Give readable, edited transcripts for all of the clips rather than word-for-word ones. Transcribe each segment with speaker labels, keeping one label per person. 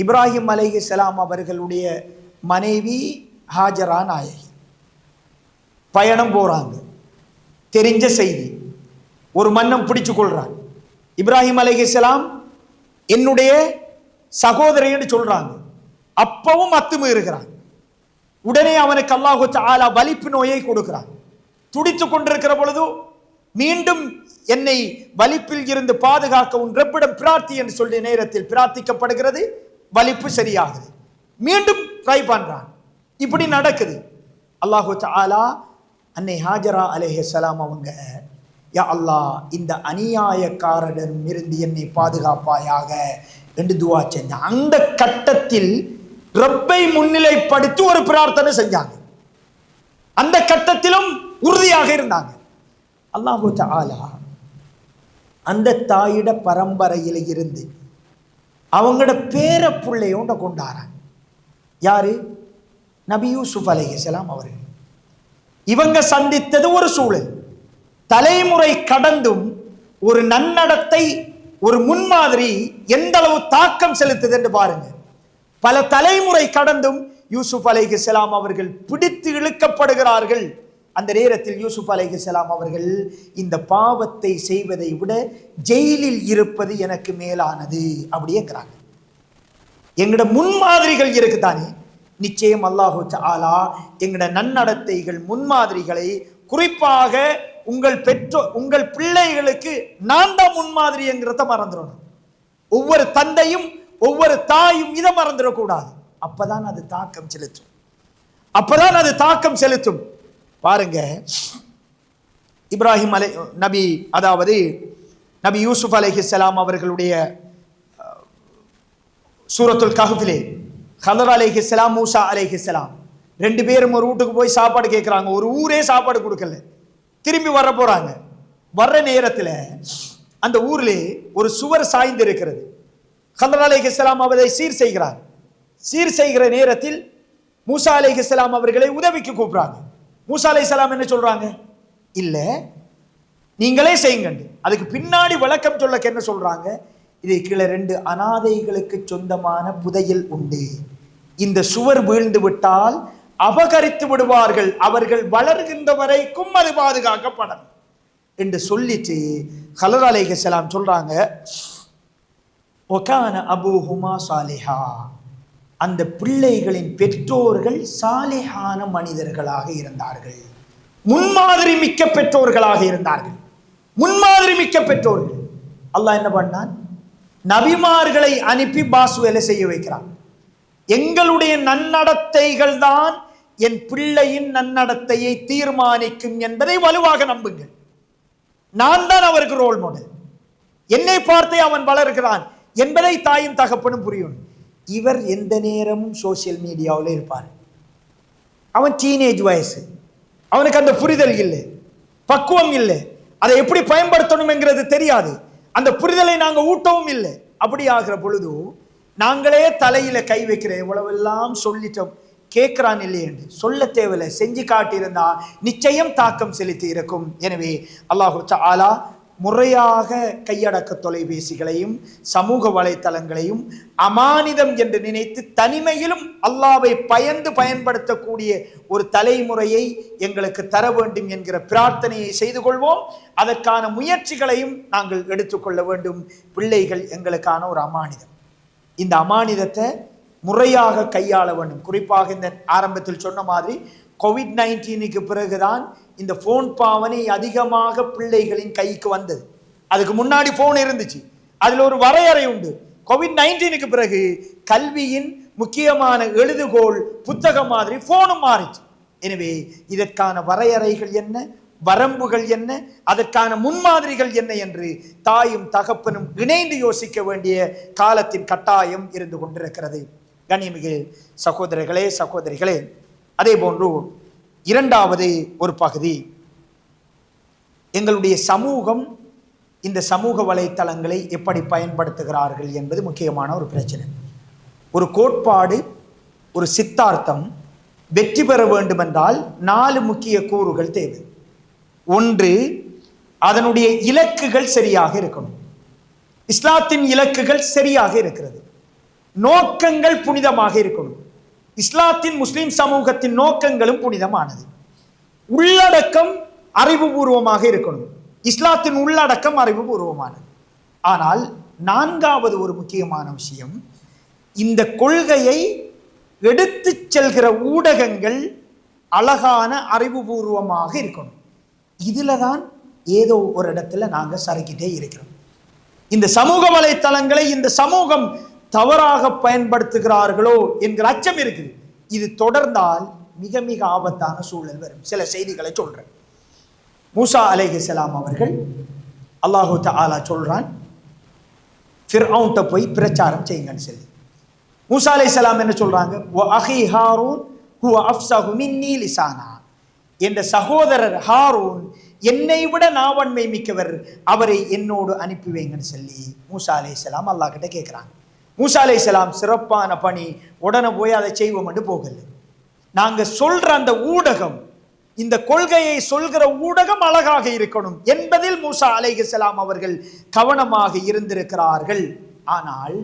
Speaker 1: இப்ராஹிம் அலைஹிஸ்ஸலாம் அவர்களுடைய மனைவி ஹாஜரா நாயகி பயணம் போறாங்க. தெரிஞ்ச செய்தி, ஒரு மன்னன் பிடிச்சு கொள்றான். இப்ராஹிம் அலைஹிஸ்ஸலாம் என்னுடைய சகோதரின்னு சொல்றாங்க. அப்பவும் அத்துமீறுகிறான். உடனே அவனுக்கு அல்லாஹு தஆலா வலிப்பு நோயை கொடுக்கிறான். துடித்து கொண்டிருக்கிற பொழுது மீண்டும் என்னை வலிப்பில் இருந்து பாதுகாக்க உன் ரப்பிடம் பிரார்த்தி என்று சொல்லிய நேரத்தில் பிரார்த்திக்கப்படுகிறது. வலிப்பு சரியாகுது. மீண்டும் ட்ரை பண்றான். இப்படி நடக்குது. அல்லாஹு தஆலா அன்னை ஹாஜரா அலைஹிஸ்ஸலாம் அவங்க, யா அல்லாஹ், இந்த அநியாயக்காரரிடம் இருந்து என்னை பாதுகாப்பாயாக என்று துஆ செஞ்சாங்க. அந்த கட்டத்தில் ரப்பை முன்னிலைப்படுத்தி ஒரு பிரார்த்தனை செஞ்சாங்க. அந்த கட்டத்திலும் உறுதியாக இருந்தாங்க. அல்லாஹு தஆலா அந்த தாயிட பரம்பரையில் இருந்து அவங்களோட பேர பிள்ளையோட கொண்டாராங்க. யாரு? நபி யூசுப் அலைஹிஸ்ஸலாம் அவர்கள். இவங்க சந்தித்தது ஒரு சூழல். தலைமுறை கடந்தும் ஒரு நன்னடத்தை, ஒரு முன்மாதிரி எந்த அளவு தாக்கம் செலுத்துது என்று பாருங்க. பல தலைமுறை கடந்தும் யூசுப் அலைஹிஸ்ஸலாம் அவர்கள் பிடித்து இழுக்கப்படுகிறார்கள். அந்த நேரத்தில் யூசுப் அலைஹிஸ்ஸலாம் அவர்கள், இந்த பாவத்தை செய்வதை விட ஜெயிலில் இருப்பது எனக்கு மேலானது அப்படியேங்கிறாங்க. எங்கட முன்மாதிரிகள் இருக்குதானே, நிச்சயம் அல்லாஹு தஆலா எங்கட நன்னடத்தைகள், முன்மாதிரிகளை, குறிப்பாக உங்கள் பிள்ளைகளுக்கு நான் தான் முன்மாதிரி என்கிறத மறந்துடணும். ஒவ்வொரு தந்தையும் ஒவ்வொரு தாயும் இதை மறந்துடக்கூடாது. அப்பதான் அது தாக்கம் செலுத்தும். பாருங்க, இப்ராஹிம் நபி, அதாவது நபி யூசுப் அலைஹிஸ்ஸலாம் அவர்களுடைய சூரத்துல் கஹ்ஃபிலே ஹலர் அலைஹிஸ்ஸலாம், மூசா அலைஹிஸ்ஸலாம் ரெண்டு பேரும் ஒரு வீட்டுக்கு போய் சாப்பாடு கேட்குறாங்க. ஒரு ஊரே சாப்பாடு கொடுக்கல. திரும்பி வர போறாங்க. வர்ற நேரத்தில் அந்த ஊரிலே ஒரு சுவர் சாய்ந்து இருக்கிறது. ஹலர் அலைஹிஸ்ஸலாம் அவரை சீர் செய்கிற நேரத்தில் மூசா அலைஹிஸ்ஸலாம் அவர்களை உதவிக்கு கூப்பிடுறாங்க. மூசா அலைஹிஸ்ஸலாம் என்ன சொல்றாங்க? இல்ல, நீங்களே செய்யுங்க. அதுக்கு பின்னாடி விளக்கம் சொல்ல என்ன சொல்றாங்க? இது கீழே 2 அனாதைகளுக்கு சொந்தமான புதையல் உண்டு. இந்த சுவர் வீழ்ந்து விட்டால் அபகரித்து விடுவார்கள். அவர்கள் வளர்கின்ற வரைக்கும் அது பாதுகாக்கப்படும் என்று சொல்லிட்டு ஹலர் அலைஹிஸ்ஸலாம் சொல்றாங்க, ஒகான அபூஹுமா சாலிஹா, அந்த பிள்ளைகளின் பெற்றோர்கள் சாலிஹான மனிதர்களாக இருந்தார்கள். முன்மாதிரி மிக்க பெற்றோர்களாக இருந்தார்கள். முன்மாதிரி மிக்க பெற்றோர்கள். அல்லாஹ் என்ன பண்ணான்? நபிமார்களை அனுப்பி பாஸ் வேலை செய்ய வைக்கிறான். எங்களுடைய நன்னடத்தைகள் தான் என் பிள்ளையின் நன்னடத்தையை தீர்மானிக்கும் என்பதை வலுவாக நம்புங்கள். நான் தான் அவருக்கு ரோல் மாடல். என்னை பார்த்தே அவன் வளர்கிறான் என்பதை தாயும் தகப்பனும் புரியும். இவர் எந்த நேரமும் சோசியல் மீடியாவில் இருப்பார். அவன் டீனேஜ் வயசு. அவனுக்கு அந்த புரிதல் இல்லை, பக்குவம் இல்லை. அதை எப்படி பயன்படுத்தணும் என்கிறது தெரியாது. அந்த புரிதலை நாங்கள் ஊட்டவும் இல்லை. அப்படி ஆகிற பொழுது நாங்களே தலையில கை வைக்கிற எவ்வளவெல்லாம் சொல்லிட்டோம், கேட்கிறான் இல்லை என்று சொல்ல தேவையில்லை. செஞ்சு காட்டியிருந்தா நிச்சயம் தாக்கம் செலுத்தி இருக்கும். எனவே அல்லாஹு தஆலா முறையாக கையடக்க தொலைபேசிகளையும் சமூக வலைத்தளங்களையும் அமானிதம் என்று நினைத்து தனிமையிலும் அல்லாஹ்வை பயந்து பயன்படுத்தக்கூடிய ஒரு தலைமுறையை எங்களுக்கு தர வேண்டும் என்கிற பிரார்த்தனையை செய்து கொள்வோம். அதற்கான முயற்சிகளையும் நாங்கள் எடுத்துக்கொள்ள வேண்டும். பிள்ளைகள் எங்களுக்கான ஒரு அமானிதம். இந்த அமானிதத்தை முறையாக கையாள வேண்டும். குறிப்பாக இந்த ஆரம்பத்தில் சொன்ன மாதிரி கோவிட்-19க்கு பிறகுதான் இந்த போன் பாவனை அதிகமாக பிள்ளைகளின் கைக்கு வந்தது. அதுக்கு முன்னாடி போன் இருந்துச்சு, அதில் ஒரு வரையறை உண்டு. கோவிட்-19க்கு பிறகு கல்வியின் முக்கியமான எழுதுகோள் புத்தகம் மாதிரி போனும் மாறிச்சு. எனவே இதற்கான வரையறைகள் என்ன, வரம்புகள் என்ன, அதற்கான முன்மாதிரிகள் என்ன என்று தாயும் தகப்பனும் இணைந்து யோசிக்க வேண்டிய காலத்தின் கட்டாயம் இருந்து கொண்டிருக்கிறது. கண்ணியமிகு சகோதரர்களே, சகோதரிகளே, அதே போன்று இரண்டாவது ஒரு பகுதி, எங்களுடைய சமூகம் இந்த சமூக வலைத்தளங்களை எப்படி பயன்படுத்துகிறார்கள் என்பது முக்கியமான ஒரு பிரச்சனை. ஒரு கோட்பாடு, ஒரு சித்தார்த்தம் வெற்றி பெற வேண்டுமென்றால் 4 முக்கிய கூறுகள் தேவை. ஒன்று, அதனுடைய இலக்குகள் சரியாக இருக்கணும். இஸ்லாத்தின் இலக்குகள் சரியாக இருக்கிறது. நோக்கங்கள் புனிதமாக இருக்கணும். இஸ்லாத்தின் முஸ்லிம் சமூகத்தின் நோக்கங்களும் புனிதமானது. உள்ளடக்கம் அறிவுபூர்வமாக இருக்கணும். இஸ்லாத்தின் உள்ளடக்கம் அறிவுபூர்வமானது. ஆனால் நான்காவது ஒரு முக்கியமான விஷயம், இந்த கொள்கையை எடுத்து செல்கிற ஊடகங்கள் அழகான அறிவுபூர்வமாக இருக்கணும். இதுல தான் ஏதோ ஒரு இடத்துல நாங்க சறுக்கிட்டே இருக்கிறோம். இந்த சமூக வலைத்தளங்களை இந்த சமூகம் தவறாக பயன்படுத்துகிறார்களோ என்கிற அச்சம் இருக்குது. இது தொடர்ந்தால் மிக மிக ஆபத்தான சூழல் வரும். சில செய்திகளை சொல்றேன். மூசா அலைஹிஸ்ஸலாம் அவர்கள், அல்லாஹு தஆலா சொல்றான், ஃபிர்அவுன்ட்ட போய் பிரச்சாரம் செய்யுங்கன்னு சொல்லி. மூசா அலைஹிஸ்ஸலாம் என்ன சொல்றாங்க? வ அஹி ஹாரூன் ஹுவ அஃப்ஸஹு மின்னி லிசானா, என்ற சகோதரர் ஹாரூன் என்னை விட நாவன்மை மிக்கவர், அவரை என்னோடு அனுப்பி வைங்கன்னு சொல்லி மூசா அலைஹிஸ்ஸலாம் அல்லாஹ் கிட்ட கேட்குறாங்க. மூசா அலைஹிஸ்ஸலாம் சிறப்பான பணி, உடனே போய் அதை செய்வோம் என்று போகல. நாங்க சொல்ற அந்த ஊடகம், இந்த கொள்கையை சொல்கிற ஊடகம் அழகாக இருக்கணும் என்பதில் மூசா அலைஹிஸ்ஸலாம் அவர்கள் கவனமாக இருந்திருக்கிறார்கள். ஆனால்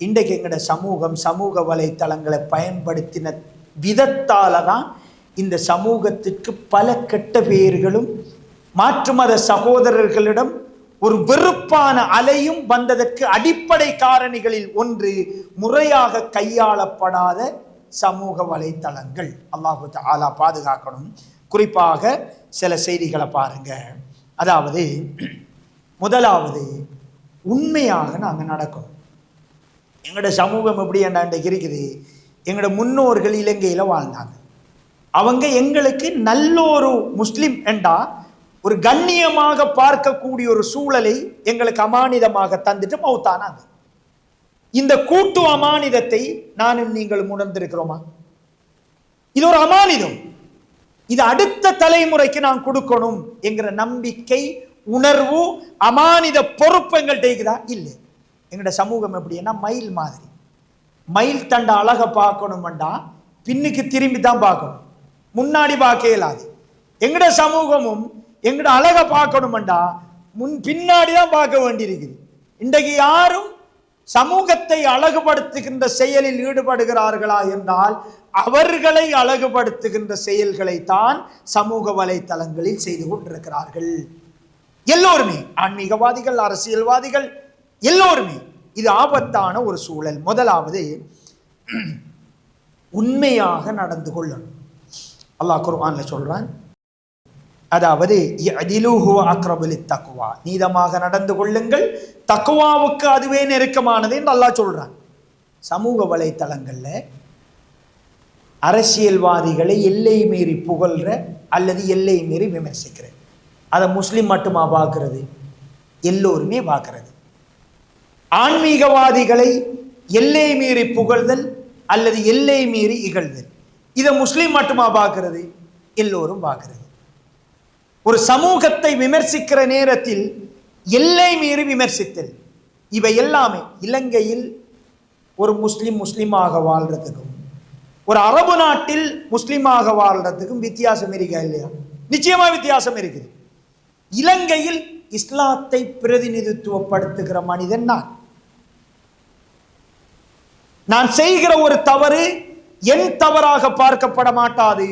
Speaker 1: இன்றைக்கு எங்கட சமூகம் சமூக வலைத்தளங்களை பயன்படுத்தின விதத்தால தான் இந்த சமூகத்திற்கு பல கெட்ட பெயர்களும் மாற்று மத சகோதரர்களிடம் ஒரு வெறுப்பான அலையும் வந்ததற்கு அடிப்படை காரணிகளில் ஒன்று முறையாக கையாளப்படாத சமூக வலைத்தளங்கள். அல்லாஹு தஆலா பாதுகாக்கணும். குறிப்பாக சில செய்திகளை பாருங்க. அதாவது முதலாவது, உண்மையாக நாங்கள் நடக்கணும். எங்களோட சமூகம் எப்படி என்ன இருக்குது? எங்களோட முன்னோர்கள் இலங்கையில் வாழ்ந்தாங்க. அவங்க எங்களுக்கு நல்லொரு முஸ்லிம் என்றா ஒரு கண்ணியமாக பார்க்கக்கூடிய ஒரு சூழலை எங்களுக்கு அமானிதமாக தந்துட்டு மௌத்தானாங்க. இந்த கூட்டு அமானிதத்தை நானும் நீங்களும் உணர்ந்திருக்கிறோமா? இது ஒரு அமானிதம். இது அடுத்த தலைமுறைக்கு நான் கொடுக்கணும் என்கிற நம்பிக்கை, உணர்வு, அமானித பொறுப்பு எங்கள்கிட்ட இருக்குதா? இல்லை. எங்களோட சமூகம் எப்படின்னா மயில் மாதிரி. மயில் தண்ட அழகை பார்க்கணும்டா பின்னுக்கு திரும்பி தான் பார்க்கணும், முன்னாடி பார்க்க இயலாது. எங்கட சமூகமும் எங்கட அழகை பார்க்கணும்டா பின்னாடி தான் பார்க்க வேண்டியிருக்குது. இன்றைக்கு யாரும் சமூகத்தை அழகுபடுத்துகின்ற செயலில் ஈடுபடுகிறார்களா என்றால் அவர்களை அழகுபடுத்துகின்ற செயல்களை தான் சமூக வலைத்தளங்களில் செய்து கொண்டிருக்கிறார்கள். எல்லோருமே, ஆன்மீகவாதிகள், அரசியல்வாதிகள், எல்லோருமே. இது ஆபத்தான ஒரு சூழல். முதலாவது, உண்மையாக நடந்து கொள்ளணும். அல்லாஹ் குர்ஆன்ல சொல்றான், அதாவது தக்குவா, நீதமாக நடந்து கொள்ளுங்கள், தக்குவாவுக்கு அதுவே நெருக்கமானது என்று அல்லாஹ் சொல்றான். சமூக வலைத்தளங்கள்ல அரசியல்வாதிகளை எல்லை மீறி புகழ்ற அல்லது எல்லை மீறி விமர்சிக்கிற, அதை முஸ்லிம் மட்டுமா பார்க்கிறது? எல்லோருமே பார்க்கிறது. ஆன்மீகவாதிகளை எல்லை மீறி புகழ்தல் அல்லது எல்லை மீறி இகழ்தல், இதை முஸ்லிம் மட்டுமா பார்க்கிறது? எல்லோரும் பார்க்கிறது. ஒரு சமூகத்தை விமர்சிக்கிற நேரத்தில் எல்லை மீறி விமர்சித்தல், இவை எல்லாமே இலங்கையில் ஒரு முஸ்லிமாக வாழ்றதுக்கும் ஒரு அரபு நாட்டில் முஸ்லிமாக வாழ்றதுக்கும் வித்தியாசம் இருக்கா இல்லையா? நிச்சயமா வித்தியாசம் இருக்குது. இலங்கையில் இஸ்லாத்தை பிரதிநிதித்துவப்படுத்துகிற மனிதன் நான் செய்கிற ஒரு தவறு என் தவறாக பார்க்கப்பட மாட்டாது,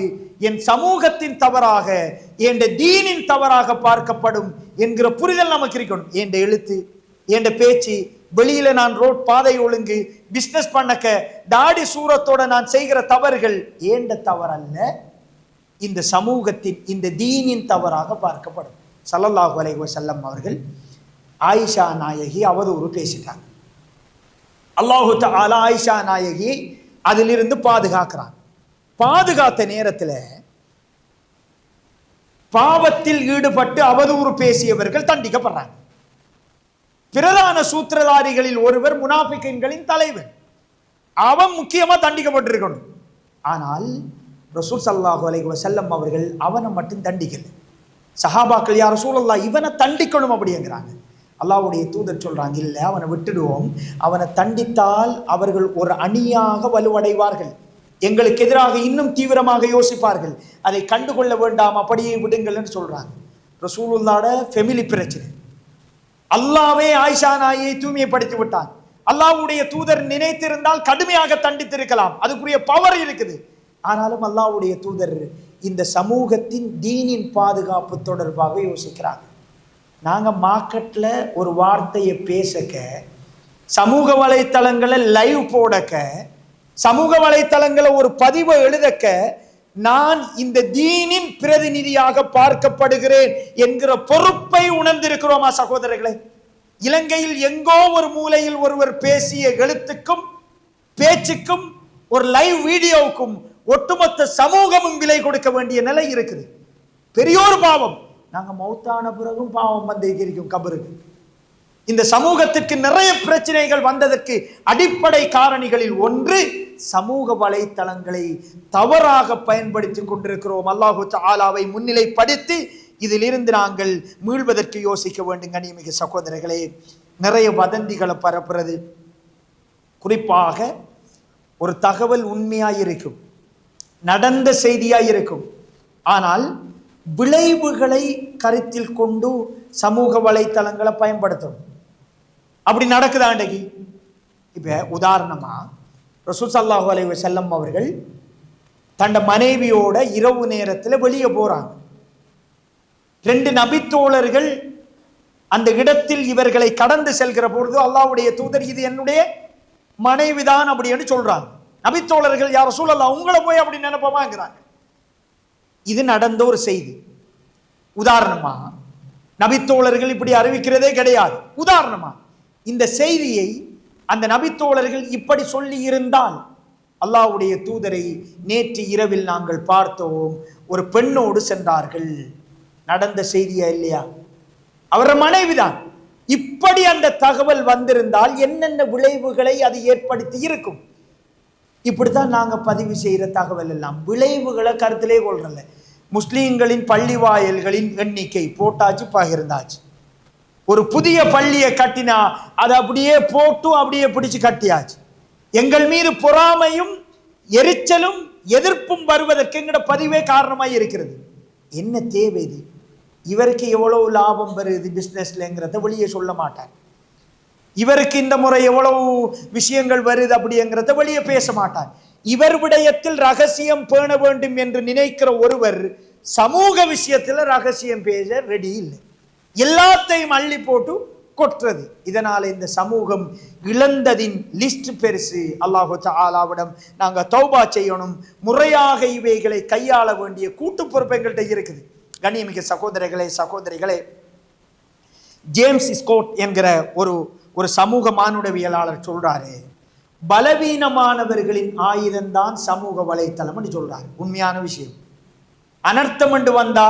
Speaker 1: என் சமூகத்தின் தவறாக, என் தீனின் தவறாக பார்க்கப்படும் என்கிற புரிதல் நமக்கு இருக்கணும். என் எழுத்து, என் பேச்சு, வெளியில நான் ரோட் பாதை ஒழுங்கு, பிசினஸ் பண்ணக்க தாடி சூரத்தோட நான் செய்கிற தவறுகள் ஏண்ட தவறல்ல, இந்த சமூகத்தின் இந்த தீனின் தவறாக பார்க்கப்படும். ஸல்லல்லாஹு அலைஹி வஸல்லம் அவர்கள் ஆயிஷா நாயகி அவதூறு பேசிட்டாங்க. அல்லாஹு தஆலா ஆயிஷா நாயகி அதிலிருந்து பாதுகாக்கிறான். பாதுகாத்த நேரத்தில் பாவத்தில் ஈடுபட்டு அவதூறு பேசியவர்கள் தண்டிக்கப்படுறாங்க. பிரதான சூத்திரதாரிகளில் ஒருவர் முனாஃபிக்கின்களின் தலைவர், அவன் முக்கியமா தண்டிக்கப்பட்டிருக்கணும். ஆனால் ரசூல் ஸல்லல்லாஹு அலைஹி வஸல்லம் அவர்கள் அவனை மட்டும் தண்டிக்கல. சஹாபாக்கள், யா ரசூலல்லாஹ், இவனை தண்டிக்கணும் அப்படிங்கிறாங்க. அல்லாஹ்வுடைய தூதர் சொல்றாங்க, இல்லை, அவனை விட்டுடுவோம். அவனை தண்டித்தால் அவர்கள் ஒரு அணியாக வலுவடைவார்கள், எங்களுக்கு எதிராக இன்னும் தீவிரமாக யோசிப்பார்கள், அதை கண்டுகொள்ள வேண்டாம், அப்படியே விடுங்கள்னு சொல்றாங்க. ரசூலுல்லாஹ்வோட ஃபெமிலி பிரச்சனை. அல்லாவே ஆயிஷா நாயை தூய்மைப்படுத்தி விட்டான். அல்லாஹ்வுடைய தூதர் நினைத்திருந்தால் கடுமையாக தண்டித்திருக்கலாம், அதுக்குரிய பவர் இருக்குது. ஆனாலும் அல்லாஹ்வுடைய தூதர் இந்த சமூகத்தின் தீனின் பாதுகாப்பு தொடர்பாக யோசிக்கிறாங்க. நாங்க மார்க்கெட்ல ஒரு வார்த்தையை பேசக்க, சமூக வலைத்தளங்களை லைவ் போடக்க, சமூக வலைத்தளங்களை ஒரு பதிவை எழுதக்க, நான் இந்த தீனின் பிரதிநிதியாக பார்க்கப்படுகிறேன் என்கிற பொறுப்பை உணர்ந்திருக்கிறோமா சகோதரர்களே? இலங்கையில் எங்கோ ஒரு மூலையில் ஒருவர் பேசிய எழுத்துக்கும் பேச்சுக்கும் ஒரு லைவ் வீடியோவுக்கும் ஒட்டுமொத்த சமூகமும் விலை கொடுக்க வேண்டிய நிலை இருக்குது. பெரியோர் பாவம். நாங்க மௌத்தான பிறகும் பாவம் வந்து இருக்கும் கபருக்கு. இந்த சமூகத்திற்கு நிறைய பிரச்சனைகள் வந்ததற்கு அடிப்படை காரணிகளில் ஒன்று சமூக வலைத்தளங்களை தவறாக பயன்படுத்தி கொண்டிருக்கிறோம். அல்லாஹு தஆலாவை முன்னிலைப்படுத்தி இதிலிருந்து நாங்கள் மீள்வதற்கு யோசிக்க வேண்டும். கண்ணியமிகு சகோதரர்களே, நிறைய வதந்திகளை பரப்புறது, குறிப்பாக ஒரு தகவல் உண்மையாயிருக்கும், நடந்த செய்தியாயிருக்கும், ஆனால் விளைவுகளை கருத்தில் கொண்டு சமூக வலைத்தளங்களை பயன்படுத்தணும். அப்படி நடக்குதா அன்றைக்கு? இப்ப உதாரணமா ரசூல் ஸல்லல்லாஹு அலைஹி வஸல்லம் அவர்கள் தண்ட மனைவியோட இரவு நேரத்தில் வெளியே போறாங்க. 2 நபித்தோழர்கள் அந்த இடத்தில் இவர்களை கடந்து செல்கிற பொழுது அல்லாஹ்வுடைய தூதர் இது என்னுடைய மனைவிதான் அப்படின்னு சொல்றாங்க. நபித்தோழர்கள் யார் ரசூலல்லாஹ் உங்களை போய் அப்படி நினைப்போமாங்கிறாங்க. இது நடந்த ஒரு செய்தி. உதாரணமா நபித்தோழர்கள் இப்படி அறிவிக்கிறதே கிடையாது. உதாரணமா இந்த செய்தியை அந்த நபித்தோழர்கள் இப்படி சொல்லி இருந்தால், அல்லாஹ்வுடைய தூதரை நேற்று இரவில் நாங்கள் பார்த்தோம், ஒரு பெண்ணோடு சென்றார்கள், நடந்த செய்தியா இல்லையா? அவர மனைவிதான். இப்படி அந்த தகவல் வந்திருந்தால் என்னென்ன விளைவுகளை அது ஏற்படுத்தி இருக்கும்? இப்படித்தான் நாங்க பதிவு செய்யற தகவல் எல்லாம் விளைவுகளை கருத்திலே கொள்றல. முஸ்லீம்களின் பள்ளி வாயல்களின் எண்ணிக்கை போட்டாச்சு, பகிர்ந்தாச்சு. ஒரு புதிய பள்ளியை கட்டினா அதை அப்படியே போட்டு அப்படியே பிடிச்சு கட்டியாச்சு. எங்கள் மீது பொறாமையும் எரிச்சலும் எதிர்ப்பும் வருவதற்கு எங்கட பதிவே காரணமாய் இருக்கிறது. என்ன தேவை இது? இவருக்கு எவ்வளவு லாபம் வருது பிஸ்னஸ்லங்கிறத வெளியே சொல்ல மாட்டார். இவருக்கு இந்த முறை எவ்வளவு விஷயங்கள் வருது அப்படிங்கிறத வெளியே பேச மாட்டார். இவர் விடயத்தில் ரகசியம் பேண வேண்டும் என்று நினைக்கிற ஒருவர் சமூக விஷயத்தில் ரகசியம் பேச ரெடி இல்லை. எல்லாத்தையும் அள்ளி போட்டு கொட்டுறது. இதனால இந்த சமூகம் இழந்ததின் லிஸ்ட் பெருசு. அல்லாஹு தஆலாவிடம் நாங்க தௌபா செய்யணும். முறையாக இவைகளை கையாள வேண்டிய கூட்டு பொறுப்பு எங்கள்கிட்ட இருக்குது. கண்ணியமிக்க சகோதரர்களே, சகோதரிகளே, ஜேம்ஸ் ஸ்கோட் என்கிற ஒரு சமூக மானுடவியலாளர் சொல்றாரு, பலவீனமானவர்களின் ஆயுதம்தான் சமூக வலைத்தளம் என்று சொல்றாரு. உண்மையான விஷயம். அனர்த்தம் என்று வந்தா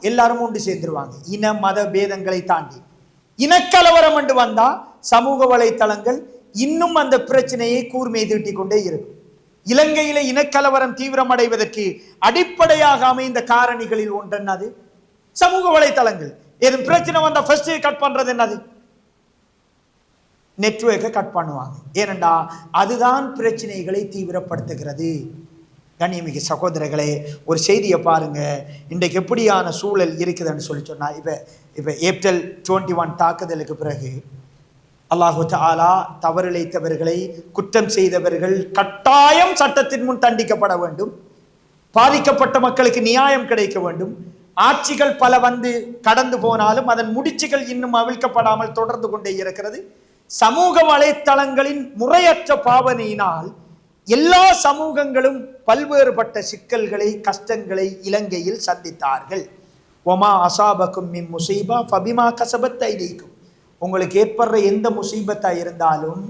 Speaker 1: எல்லாரும் ஒன்று சேர்ந்துருவாங்க. இன மத பேதங்களை தாண்டி இனக்கலவரம் என்று வந்தா சமூக வலைத்தளங்கள் இன்னும் அந்த பிரச்சனையை கூர்மை தீட்டி கொண்டே இருக்கும். இலங்கையில இனக்கலவரம் தீவிரமடைவதற்கு அடிப்படையாக அமைந்த காரணிகளில் ஒன்று என்னது? சமூக வலைத்தளங்கள். ஏதும் பிரச்சனை வந்தா ஃபர்ஸ்ட் கட் பண்றது என்னது? நெட்வொர்க்கை கட் பண்ணுவாங்க. ஏனென்றா அதுதான் பிரச்சனைகளை தீவிரப்படுத்துகிறது. கண்ணியமிகு சகோதரர்களே, ஒரு செய்தியை பாருங்க, இன்றைக்கு எப்படியான சூழல் இருக்குதுன்னு சொல்லி சொன்னா, இப்போ ஏப்ரல் 21 தாக்குதலுக்கு பிறகு அல்லாஹு தஆலா தவறிழைத்தவர்களை, குற்றம் செய்தவர்கள் கட்டாயம் சட்டத்தின் முன் தண்டிக்கப்பட வேண்டும். பாதிக்கப்பட்ட மக்களுக்கு நியாயம் கிடைக்க வேண்டும். ஆட்சிகள் பல வந்து கடந்து போனாலும் அதன் முடிச்சுகள் இன்னும் அவிழ்க்கப்படாமல் தொடர்ந்து கொண்டே இருக்கிறது. சமூக வலைத்தளங்களின் முறையற்ற பாவனையினால் எல்லா சமூகங்களும் பல்வேறுபட்ட சிக்கல்களை, கஷ்டங்களை இலங்கையில் சந்தித்தார்கள். ஒமா அசாபக்கும் மின் முசீபா ஃபபிமா கஸபத் ஐதீக்கும். உங்களுக்கு ஏற்படுற எந்த முசீபத்தா இருந்தாலும்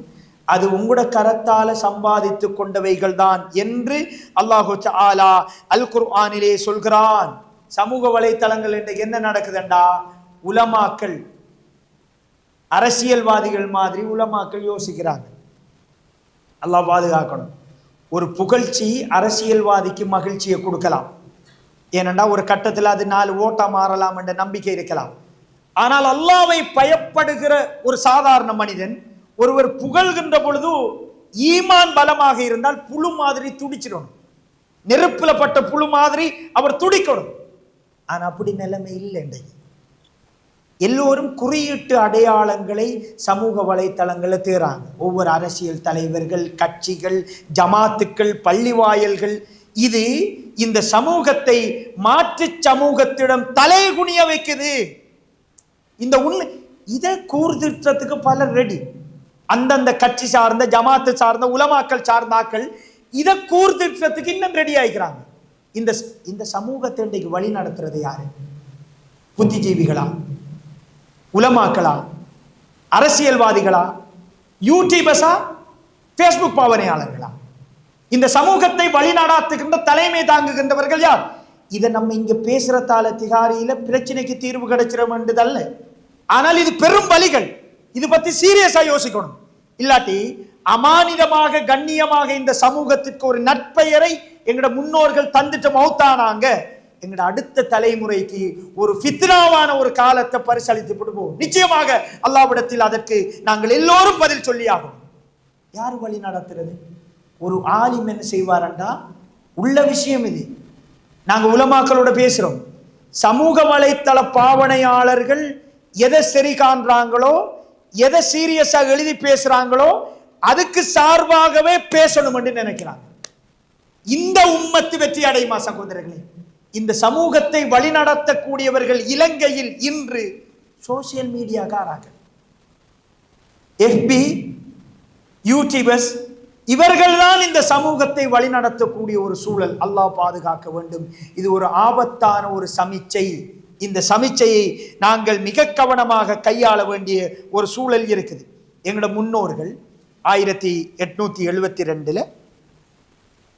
Speaker 1: அது உங்களோட கரத்தால சம்பாதித்து கொண்டவைகள் தான் என்று அல்லாஹு தஆலா அல் குர்ஆனிலே சொல்கிறான். சமூக வலைத்தளங்கள் இன்றைக்கு என்ன நடக்குதுண்டா, உலமாக்கள் அரசியல்வாதிகள் மாதிரி உலமாக்கள் யோசிக்கிறாங்க. அல்லாஹ் பாதுகாக்கணும். ஒரு புகழ்ச்சி அரசியல்வாதிக்கு மகிழ்ச்சியை கொடுக்கலாம். ஏனென்றா ஒரு கட்டத்தில் அது 4 ஓட்டா மாறலாம் என்ற நம்பிக்கை இருக்கலாம். ஆனால் அல்லாஹ்வை பயப்படுகிற ஒரு சாதாரண மனிதன் ஒருவர் புகழ்கின்ற பொழுது ஈமான் பலமாக இருந்தால் புழு மாதிரி துடிச்சிடணும். நெருப்புல பட்ட புழு மாதிரி அவர் துடிக்கணும். ஆனா அப்படி நிலைமை இல்லை. எல்லோரும் குறியீட்டு அடையாளங்களை சமூக வலைத்தளங்களில் தேறாங்க. ஒவ்வொரு அரசியல் தலைவர்கள், கட்சிகள், ஜமாத்துக்கள், பள்ளி வாயல்கள், இது இந்த சமூகத்தை மாற்று சமூகத்திடம் தலைகுனிய வைக்குது. இந்த உண்மை இதை கூர்திட்டத்துக்கு பலர் ரெடி. அந்தந்த கட்சி சார்ந்த, ஜமாத்து சார்ந்த, உலமாக்கள் சார்ந்தாக்கள் இதை கூர்திட்டத்துக்கு இன்னும் ரெடி ஆகிக்கிறாங்க. இந்த சமூகத்தை இன்றைக்கு வழி நடத்துறது யாரு? புத்திஜீவிகளா, உலமாக்களா, அரசியல்வாதிகளா, யூடியூபர்ஸா, ஃபேஸ்புக் பாவனையாளர்களா? இந்த சமூகத்தை வழி நடாத்துகின்ற தலைமை தாங்குகின்றவர்கள் யார்? இதை நம்ம இங்க பேசுறதால திகாரியில பிரச்சனைக்கு தீர்வு கிடைச்சிட வேண்டியதல்ல. ஆனால் இது பெரும் வழிகள். இது பத்தி சீரியஸா யோசிக்கணும். இல்லாட்டி அமானிதமாக கண்ணியமாக இந்த சமூகத்திற்கு ஒரு நற்பெயரை எங்கட முன்னோர்கள் தந்துட்டு மௌத்தானாங்க. எங்கட அடுத்த தலைமுறைக்கு ஒரு ஃபித்னாவான ஒரு காலத்தை பரிசளித்து போடுவோம். நிச்சயமாக அல்லாஹ்விடத்தில் அதற்கு நாங்கள் எல்லோரும் பதில் சொல்லியாகும். யார் வழி நடத்துறது? ஒரு ஆலிம் என்ன செய்வாரண்டா, உள்ள விஷயம் இது. நாங்க உலமாக்களோட பேசுறோம். சமூக வலைத்தள பாவனையாளர்கள் எதை சரி காண்றாங்களோ, எதை சீரியஸா எழுதி பேசுறாங்களோ அதுக்கு சார்பாகவே பேசணும் என்று நினைக்கிறாங்க. இந்த உம்மத்து வெற்றி அடையுமா சகோதரர்களே? இந்த சமூகத்தை வழிநடத்தக்கூடியவர்கள் இலங்கையில் இன்று சோசியல் மீடியாக்காரர்கள், எஃபி, யூடியூபர்ஸ், இவர்கள்தான் இந்த சமூகத்தை வழிநடத்தக்கூடிய ஒரு சூழல். அல்லாஹ் பாதுகாக்க வேண்டும். இது ஒரு ஆபத்தான ஒரு சமிச்சை. இந்த சமிச்சையை நாங்கள் மிக கவனமாக கையாள வேண்டிய ஒரு சூழல் இருக்குது. எங்களோட முன்னோர்கள் 1872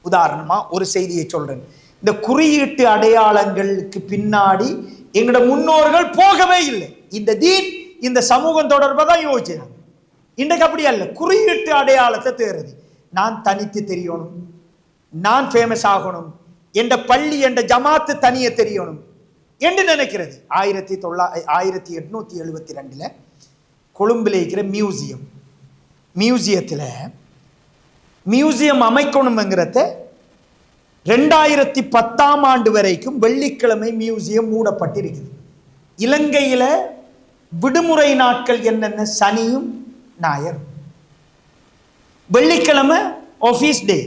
Speaker 1: உதாரணமா ஒரு செய்தியை சொல்றேன். இந்த குறியீட்டு அடையாளங்களுக்கு பின்னாடி எங்களோட முன்னோர்கள் போகவே இல்லை. இந்த தீன், இந்த சமூகம் தொடர்பாக தான் யோசிச்சாங்க. இன்றைக்கு அப்படி அல்ல. குறியீட்டு அடையாளத்தை தேர்றது. நான் தனித்து தெரியணும், நான் ஃபேமஸ் ஆகணும், என்ற பள்ளி என்ற ஜமாத்து தனிய தெரியணும் என்று நினைக்கிறது. 1872 கொழும்பில் இருக்கிற மியூசியத்தில் மியூசியம் அமைக்கணுங்கிறத 2010 வரைக்கும் வெள்ளிக்கிழமை மியூசியம் மூடப்பட்டிருக்குது. இலங்கையில் விடுமுறை நாட்கள் என்னென்ன? சனியும் ஞாயிறும். வெள்ளிக்கிழமை ஆஃபீஸ் டே.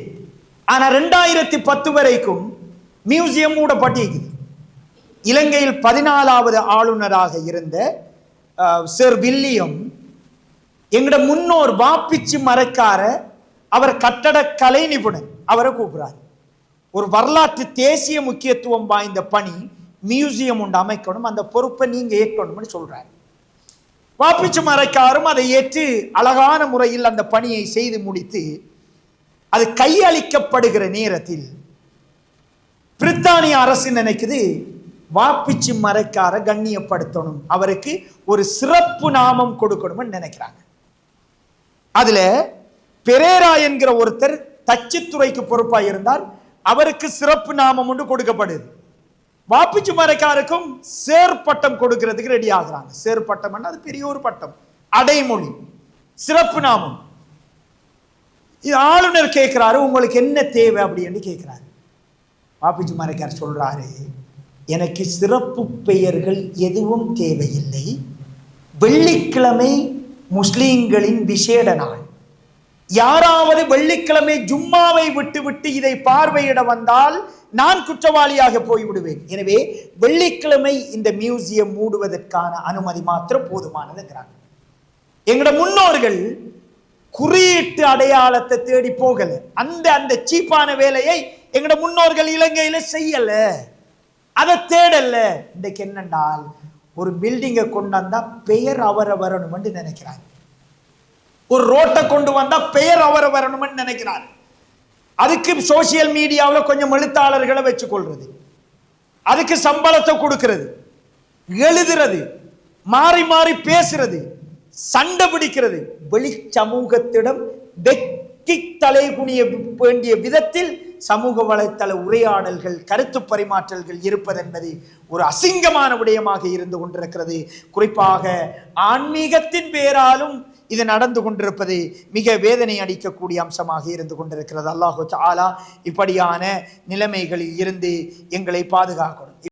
Speaker 1: ஆனால் 2010 வரைக்கும் மியூசியம் மூடப்பட்டிருக்குது. இலங்கையில் 14வது ஆளுநராக இருந்த சர் வில்லியம் எங்கட முன்னோர் வாப்பிச்சு மறைக்கார, அவர் கட்டட கலை நிபுணர், அவரை கூப்பிடுறாரு. ஒரு வரலாற்று தேசிய முக்கியத்துவம் வாய்ந்த பணி மியூசியம் ஒன்று அமைக்கணும், அந்த பொறுப்பை நீங்க ஏற்கணும்னு சொல்றாரு. வாப்பிச்சு மறைக்காரும் அதை ஏற்று அழகான முறையில் அந்த பணியை செய்து முடித்து அது கையளிக்கப்படுகிற நேரத்தில் பிரித்தானிய அரசு நினைக்குது, வாப்பிச்சு மறைக்கார கண்ணியப்படுத்தணும், அவருக்கு ஒரு சிறப்பு நாமம் கொடுக்கணும்னு நினைக்கிறாங்க. அதுல பெரேரா என்கிற ஒருத்தர் தச்சுத்துறைக்கு பொறுப்பாக இருந்தார். அவருக்கு சிறப்பு நாமம் ஒன்று கொடுக்கப்படுது. வாப்பிச்சு மறைக்காருக்கும் சேர் பட்டம் கொடுக்கிறதுக்கு ரெடி ஆகுறாங்க. சேர் பட்டம் அது பெரிய ஒரு பட்டம், அடைமொழி, சிறப்பு நாமம். ஆளுநர் கேட்கிறாரு, உங்களுக்கு என்ன தேவை அப்படின்னு கேட்கிறாரு. வாப்பிச்சு மறைக்கார் சொல்றாரு, எனக்கு சிறப்பு பெயர்கள் எதுவும் தேவையில்லை. வெள்ளிக்கிழமை முஸ்லிம்களின் விசேட நாள். யாராவது வெள்ளிக்கிழமை ஜும்மாவை விட்டு இதை பார்வையிட வந்தால் நான் குற்றவாளியாக போய்விடுவேன். எனவே வெள்ளிக்கிழமை இந்த மியூசியம் மூடுவதற்கான அனுமதி மாத்திரம் போதுமானதுங்கிறாங்க. எங்களோட முன்னோர்கள் குறியீட்டு அடையாளத்தை தேடி போகல. அந்த சீப்பான வேலையை எங்களோட முன்னோர்கள் இலங்கையில செய்யல, அதை தேடல. இன்றைக்கு என்னென்றால் ஒரு பில்டிங்கை கொண்டு வந்தா பெயர் அவரை வரணும்னு நினைக்கிறாங்க. ஒரு ரோட்டை கொண்டு வந்தா பெயர் அவரை வரணும்னு நினைக்கிறார். அதுக்கு சோசியல் மீடியாவில் கொஞ்சம் எழுத்தாளர்களை வச்சு கொள்றது, அதுக்கு சம்பளத்தை கொடுக்கிறது, எழுதுறது, மாறி மாறி பேசுறது, சண்டை பிடிக்கிறது. வெளி சமூகத்திடம் வெக்கி தலை குனிய வேண்டிய விதத்தில் சமூக வலைத்தள உரையாடல்கள், கருத்து பரிமாற்றல்கள் இருப்பது என்பது ஒரு அசிங்கமான விடயமாக இருந்து கொண்டிருக்கிறது. குறிப்பாக ஆன்மீகத்தின் பேராலும் இது நடந்து கொண்டிருப்பது மிக வேதனை அளிக்கக்கூடிய அம்சமாக இருந்து கொண்டிருக்கிறது. அல்லாஹு தஆலா இப்படியான நிலைமைகளில் இருந்து எங்களை பாதுகாக்கணும்.